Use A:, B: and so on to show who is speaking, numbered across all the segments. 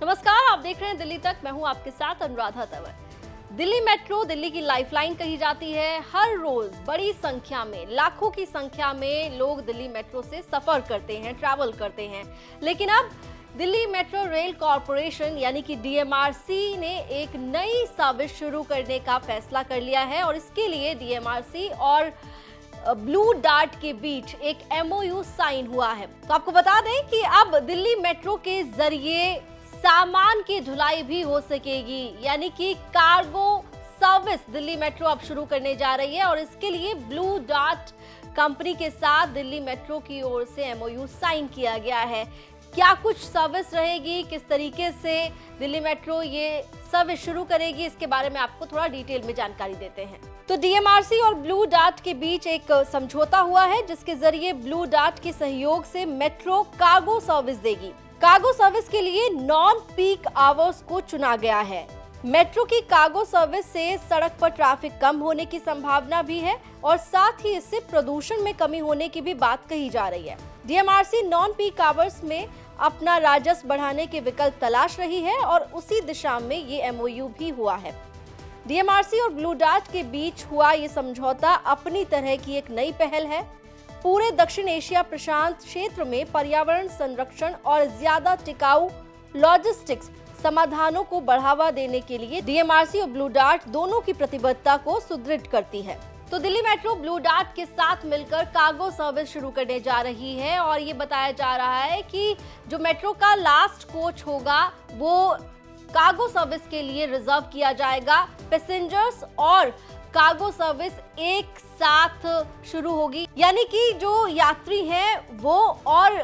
A: नमस्कार, आप देख रहे हैं दिल्ली तक। मैं हूं आपके साथ अनुराधा तंवर। दिल्ली मेट्रो दिल्ली की लाइफलाइन कही जाती है। हर रोज बड़ी संख्या में, लाखों की संख्या में लोग दिल्ली मेट्रो से सफर करते हैं, ट्रैवल करते हैं। लेकिन अब दिल्ली मेट्रो रेल कॉरपोरेशन यानी कि डीएमआरसी ने एक नई सर्विस शुरू करने का फैसला कर लिया है और इसके लिए डीएमआरसी और ब्लू डार्ट के बीच एक एमओयू साइन हुआ है। तो आपको बता दें कि अब दिल्ली मेट्रो के जरिए सामान की ढुलाई भी हो सकेगी, यानी कि कार्गो सर्विस दिल्ली मेट्रो अब शुरू करने जा रही है और इसके लिए ब्लू डार्ट कंपनी के साथ दिल्ली मेट्रो की ओर से एमओयू साइन किया गया है। क्या कुछ सर्विस रहेगी, किस तरीके से दिल्ली मेट्रो ये सर्विस शुरू करेगी, इसके बारे में आपको थोड़ा डिटेल में जानकारी देते हैं। तो डीएमआरसी और ब्लू डार्ट के बीच एक समझौता हुआ है जिसके जरिए ब्लू डार्ट के सहयोग से मेट्रो कार्गो सर्विस देगी। कार्गो सर्विस के लिए नॉन पीक आवर्स को चुना गया है। मेट्रो की कार्गो सर्विस से सड़क पर ट्रैफिक कम होने की संभावना भी है और साथ ही इससे प्रदूषण में कमी होने की भी बात कही जा रही है। डीएमआरसी नॉन पीक आवर्स में अपना राजस्व बढ़ाने के विकल्प तलाश रही है और उसी दिशा में ये एमओयू भी हुआ है। डीएमआरसी और ब्लू डार्ट के बीच हुआ ये समझौता अपनी तरह की एक नई पहल है। पूरे दक्षिण एशिया प्रशांत क्षेत्र में पर्यावरण संरक्षण और ज्यादा टिकाऊ लॉजिस्टिक्स समाधानों को बढ़ावा देने के लिए डीएमआरसी और ब्लू डार्ट दोनों की प्रतिबद्धता को सुदृढ़ करती है। तो दिल्ली मेट्रो ब्लू डार्ट के साथ मिलकर कार्गो सर्विस शुरू करने जा रही है और ये बताया जा रहा है कि जो मेट्रो का लास्ट कोच होगा वो कार्गो सर्विस के लिए रिजर्व किया जाएगा। पैसेंजर्स और कार्गो सर्विस एक साथ शुरू होगी, यानी कि जो यात्री हैं वो और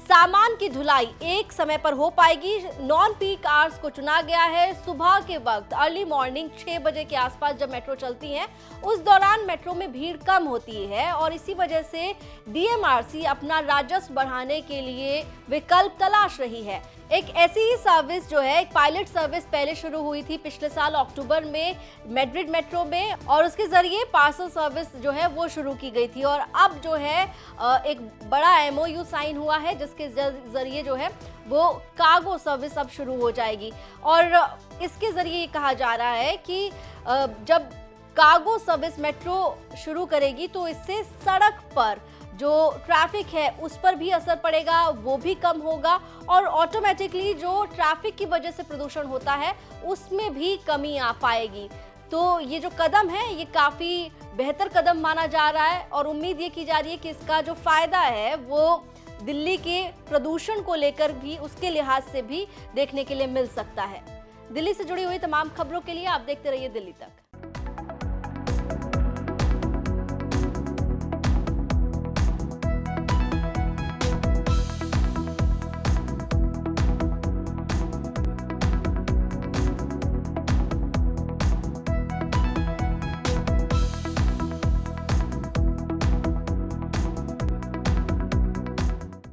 A: सामान की ढुलाई एक समय पर हो पाएगी। नॉन पीक आवर्स को चुना गया है। सुबह के वक्त अर्ली मॉर्निंग 6 बजे के आसपास जब मेट्रो चलती है उस दौरान मेट्रो में भीड़ कम होती है और इसी वजह से डीएमआरसी अपना राजस्व बढ़ाने के लिए विकल्प तलाश रही है। एक ऐसी ही सर्विस जो है, एक पायलट सर्विस पहले शुरू हुई थी पिछले साल अक्टूबर में मैड्रिड मेट्रो में और उसके जरिए पार्सल सर्विस जो है वो शुरू की गई थी और अब जो है एक बड़ा एमओयू साइन हुआ है जिसके जरिए जो है वो कार्गो सर्विस अब शुरू हो जाएगी। और इसके जरिए ये कहा जा रहा है कि जब कार्गो सर्विस मेट्रो शुरू करेगी तो इससे सड़क पर जो ट्रैफिक है उस पर भी असर पड़ेगा, वो भी कम होगा और ऑटोमेटिकली जो ट्रैफिक की वजह से प्रदूषण होता है उसमें भी कमी आ पाएगी। तो ये जो कदम है ये काफ़ी बेहतर कदम माना जा रहा है और उम्मीद ये की जा रही है कि इसका जो फायदा है वो दिल्ली के प्रदूषण को लेकर भी, उसके लिहाज से भी देखने के लिए मिल सकता है। दिल्ली से जुड़ी हुई तमाम खबरों के लिए आप देखते रहिए दिल्ली तक।